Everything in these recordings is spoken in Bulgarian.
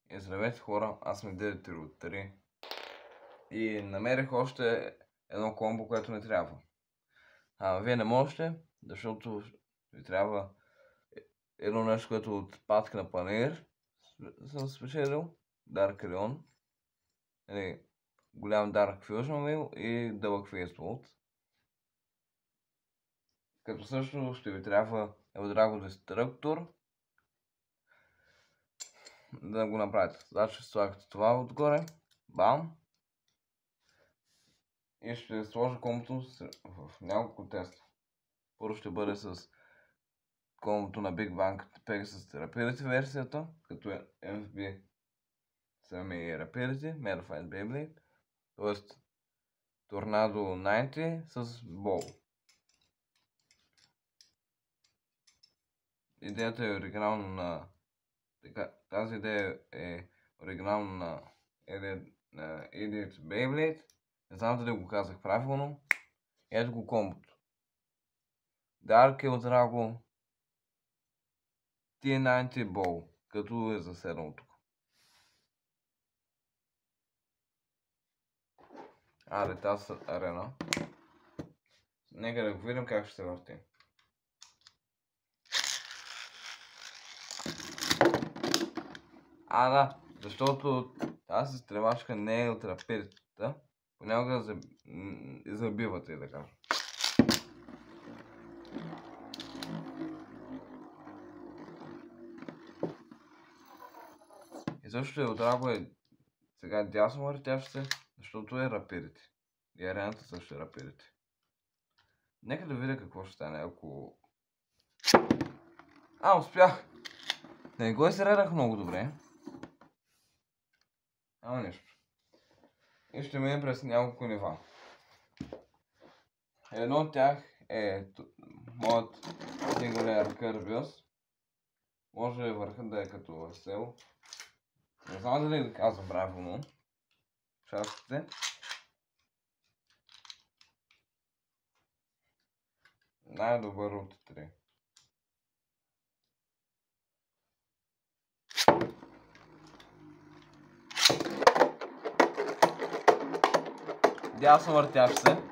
И здравейте хора, аз съм Дедите от 3 и намерих още едно комбо, което не трябва. Вие не можете, защото ви трябва едно нещо, което от патка на панир съм спечелил, Dark Rion, голям Dark Fusion Wheel и дълъг Facebolt. Като също ще ви трябва Eldrago Destructor, да го направите. Значи слагате това отгоре, бам, и ще сложа комбото в няколко теста. Първо ще бъде с комбото на Big Bang Pegasus Rapidity версията, като е MFB сами Rapidity, Modified Beyblade, т.е. Tornado 90 с Ball. Идеята е оригинална на... Тази идея е оригинална на Idiot Beyblade. Не знам дали го казах правилно. Ето го комбото. Dark Eldrago T90 Ball, като е заседнал тук. Тази арена. Нека да го видим как ще се върти. Да, защото тази стрелачка не е от рапидитата. Понякога забивате, да кажа. И също Eldrago е сега дясно въртящ се, защото е рапидити. И арената също е рапидити. Нека да видя какво ще стане, ако... Успях! Не го изредах много добре. Нищо. И ще минем през няколко нива. Едно от тях е моят Singular Kirby's. Може върхът да е като весел. Не знам дали казвам правилно. Частите. Най-добър от 3. Дясно въртящ се.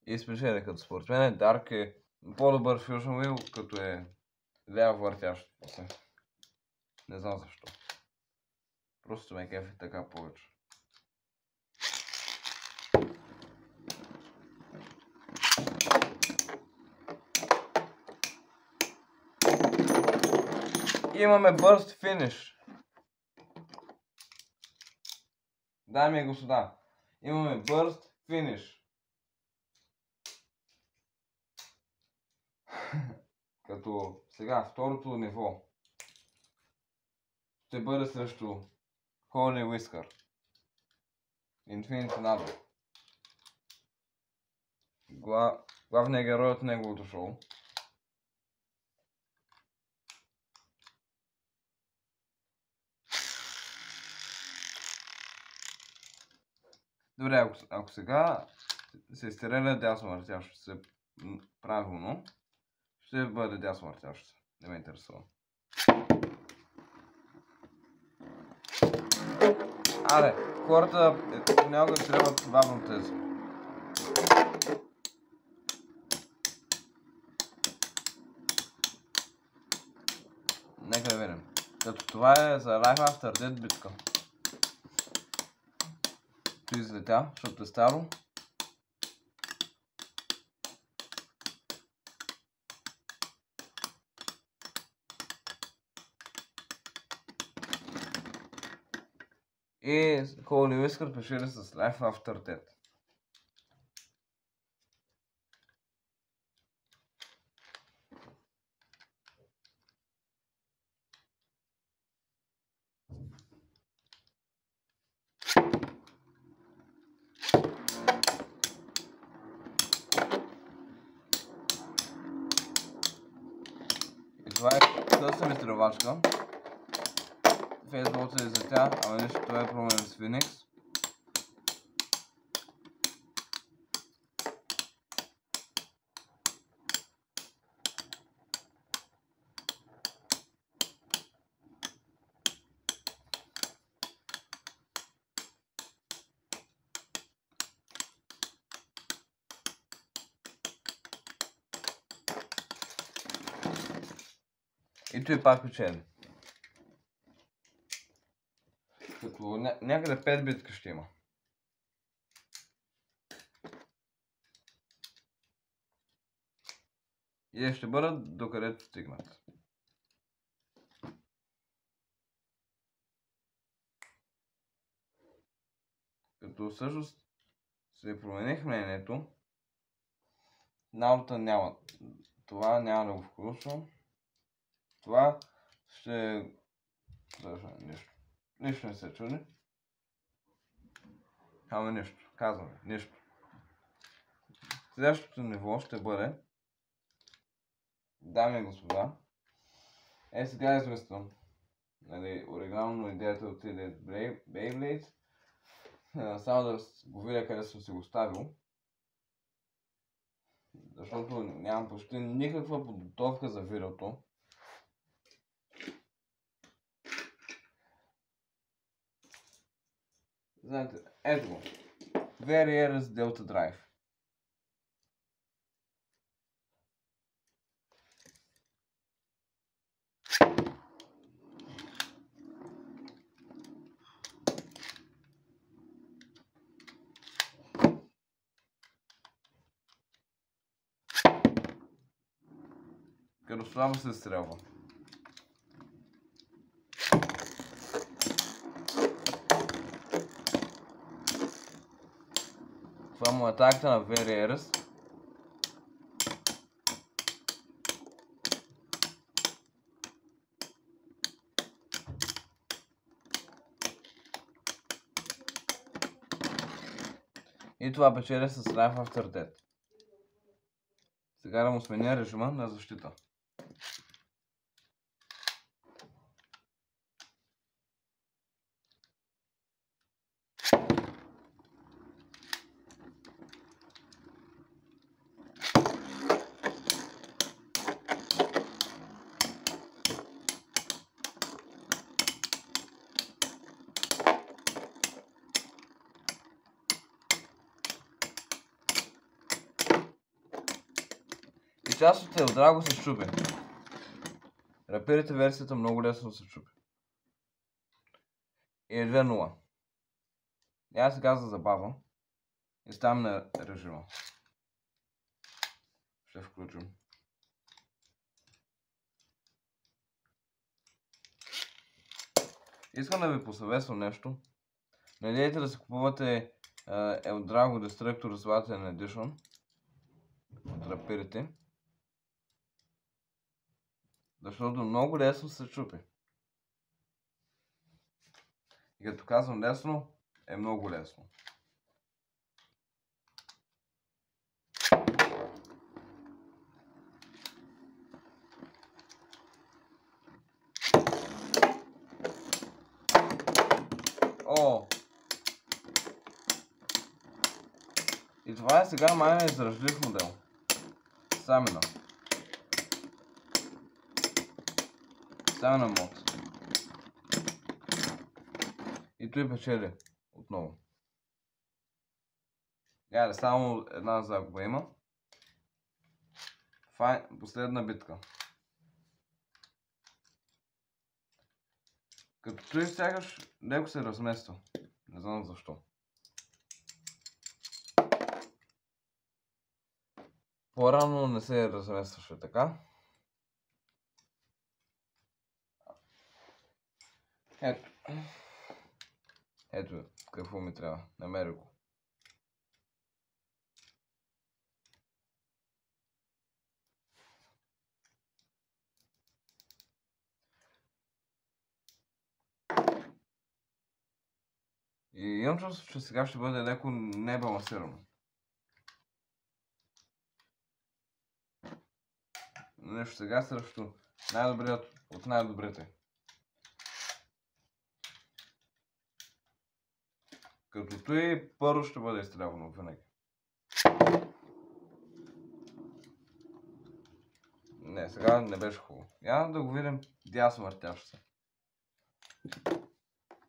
И спечели, като според мен Dark е по-добър Fusion Wheel, като е ляво въртящ. Не знам защо. Просто ме кефи така повече. Имаме Burst Finish. Дами и господа, имаме Burst Finish. Като сега второто ниво ще бъде срещу Holy Whisker. Infinite Nadal. Главният герой от неговото шоу. Добре, ако сега се изстреля дясно въртящо се правилно, ще бъде дясно въртящо се. Не ме интересува. Хората понякога трябват бавно тези. Нека да видим. Като това е за Life After Death битка. Tu излетя, защото е старо. И Holy Whisker пешили с Life After Death. Това е къса ми тръвачка. Фейсбук се излетя, ама нищо, това е проблем с Phoenix. И той пак печели. Като някъде 5 битка ще има. И ще бъдат докъдето стигнат. Като всъщност се промених мнението, наутата няма. Това няма да го включвам. Това ще... Нищо. Нищо не се чуди. Ама нищо. Казваме. Нищо. Следващото ниво ще бъде, дами и господа, сега измислям. Нали, оригинално идеята е от Beyblade. Само да го видя къде съм си го ставил. Защото нямам почти никаква подготовка за видеото. Знаете, ето го. VRS Delta Drive. Като слабо се стрелва. Това му е атаката на VRS. И това печели с Life After Death. Сега да му сменя режима на защита. И част от Елдраго се щупи. Рапирите версията много лесно се чупи. И е 2-0. И аз сега за забава и ставам на режима. Ще включим. Искам да ви посъветвам нещо. Не дейте да си купувате Eldrago Destructor Zlatan Edition от рапирите. Защото много лесно се чупи. И като казвам лесно, е много лесно. О! И това е сега май издръжлив модел. Самина. Самина мод. И той печели отново. Яде, само една загуба има. Последна битка. Като той сягаш, леко се размества. Не знам защо. По-рано не се разместваше така. Ето. Ето какво ми трябва. Намеря го. И имам чувство, че сега ще бъде леко небалансирано. нещо сега срещу най-добрият от най-добрите. Като той първо ще бъде изстрелвано винаги. Не, сега не беше хубаво. Я да го видим дясно въртящо се.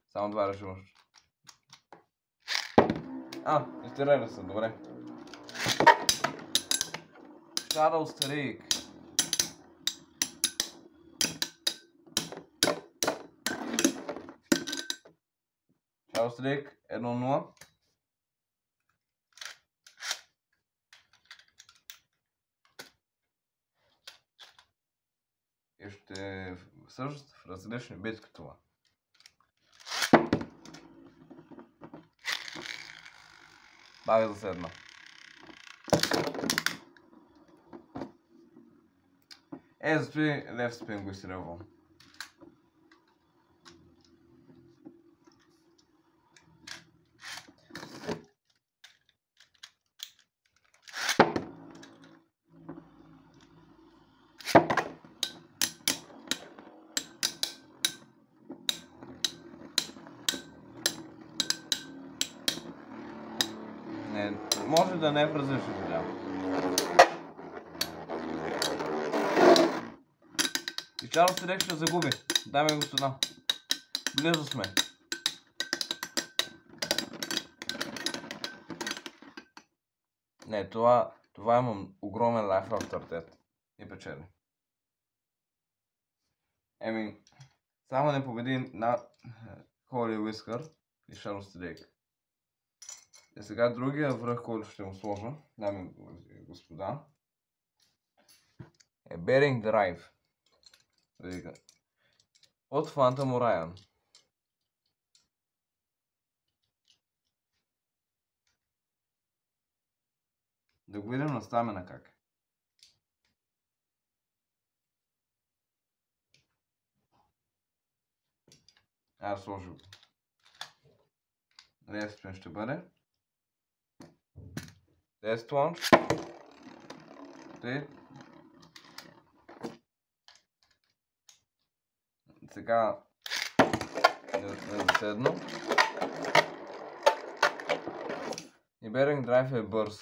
Само два режима. Изтирали са, добре. Shadow Streak. Shadow Streak 1-0. И ще всъщност в различни битки това. Бага за седма. Зато и лев спин го изстрелвам. Не, може да не е в различни видео. И Shadow Streak ще загуби, дами и господа. Близо сме. Не, това имам огромен лайф авторитет. И печели. Само не победи на Holy Whisker и Shadow Streak. И сега другия връх, който ще му сложа, дами и господа, е Bering Drive. От Phantom Orion. Да го видим на стамена как. Аз сложил. Левспин ще бъде. Тест лаунч. Сега седно. И Bering Drive е бърз.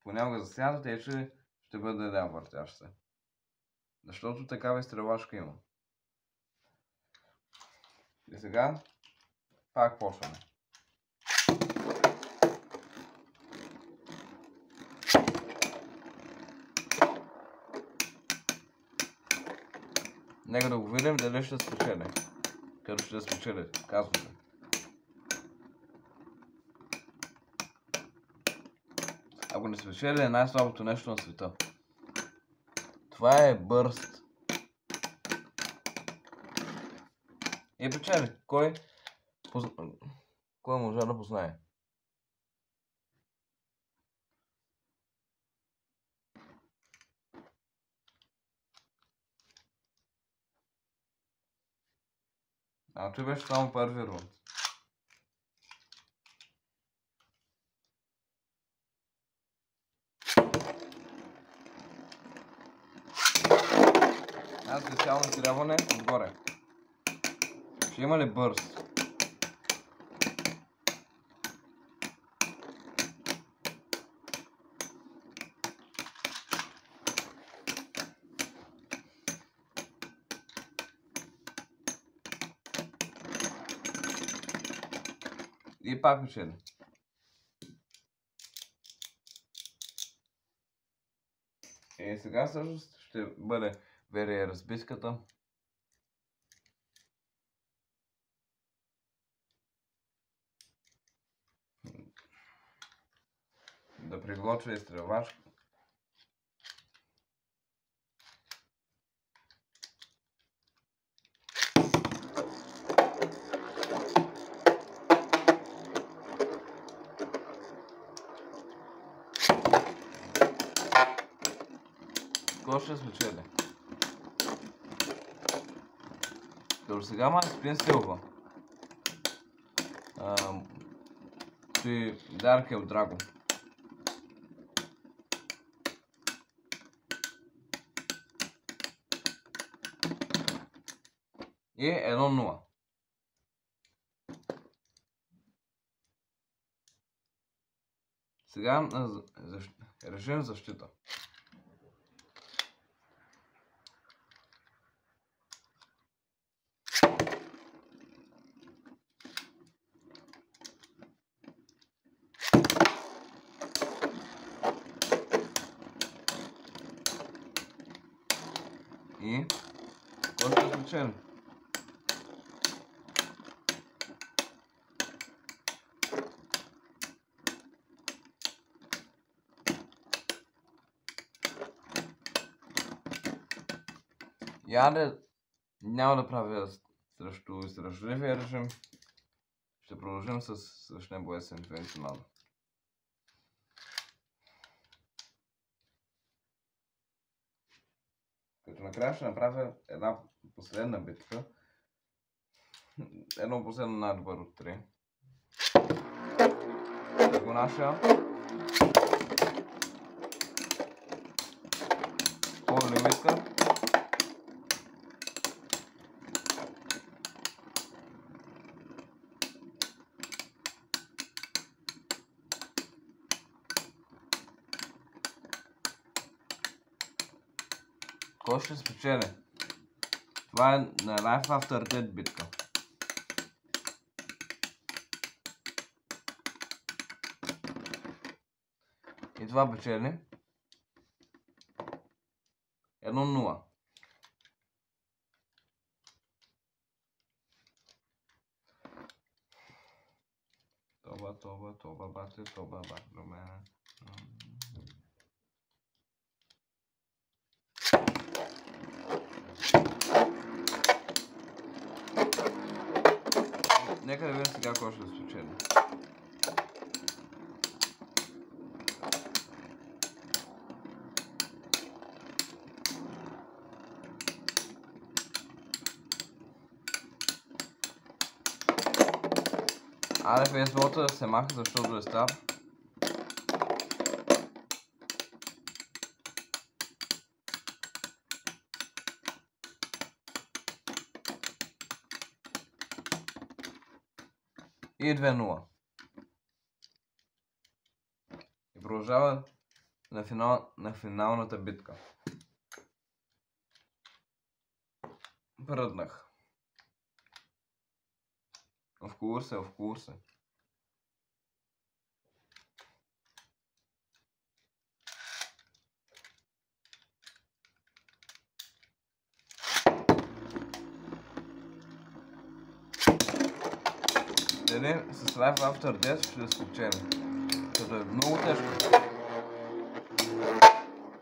Понякога засяда, те ще бъде да въртящ се. Защото такава изстрелвачка има. И сега пак почваме. Нека да го видим дали ще спечели. Като ще спечели, казвате. Ако не спечели е най-слабото нещо на света. Това е бърст. И печели. Кой може да познае? Той беше само първи рунд. Специално изстрелване отгоре. Ще има ли бърст? И пак печели. И сега всъщност ще бъде верия разбиската. Да приготвя изстрелвачка. Кой ще спечели? До сега ма спин Силва. Той Дарк е от Драго. И 1-0. Сега режим защита. И кой ще спечели? Яде няма да правя срещу издръжливия режим. Ще продължим с небоесен финал. Като накрая ще направя една последна битка. Едно последно най-добър от 3. Да го наша. По-лимитка. Кой ще спечели? Това е на Life After Death битка. И това печели 1-0. Това бате до мене. Нека да видим сега кой ще спечели. Аре, фейсбота се маха, защото е стар. И 2-0. И продължава на финалната битка. Пръднах. В курса. Дали с Life After Death ще спечели. Като е много тежко.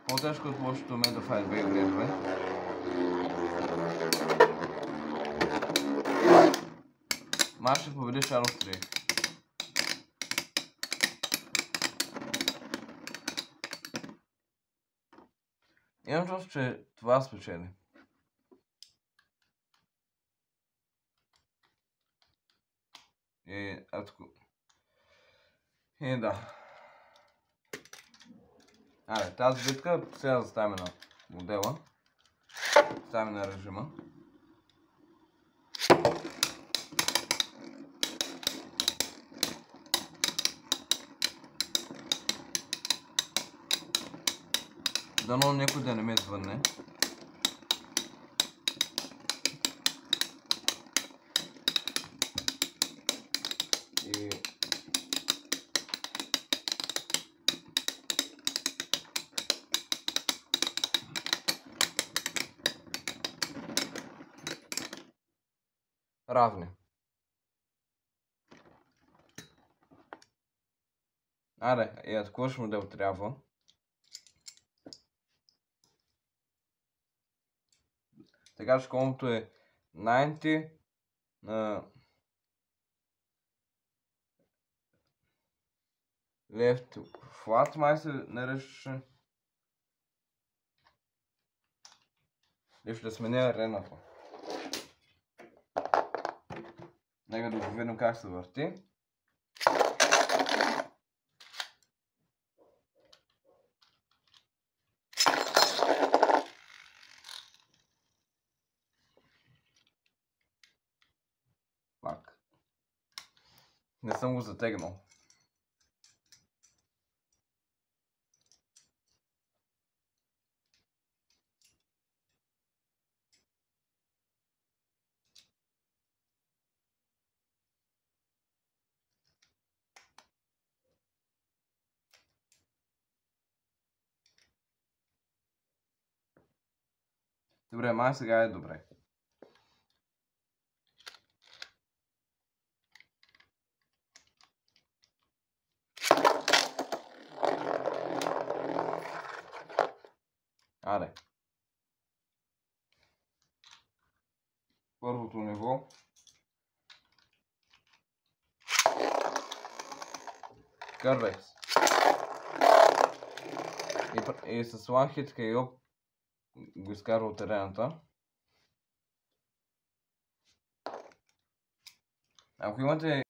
По-тежко от лошото Made of Ice Beyblade. Маш ще победи Shadow 3. Имам чувство, че това спечели. И да. Аре, тази битка сега заставяме на модела. Ставяме на режима. Дано някой да не ме звънне. И... равни. Аре, и атакуваш модел трябва. Така че комбото е 90 на left flat май се наричаше. И ще сменя арената. Нека да го видим как се върти. Не съм го затегнал. Добре, май сега е добре. Аре. Първото ниво. Кървай се. И с One Hit KO го изкарва от арената. Ако имате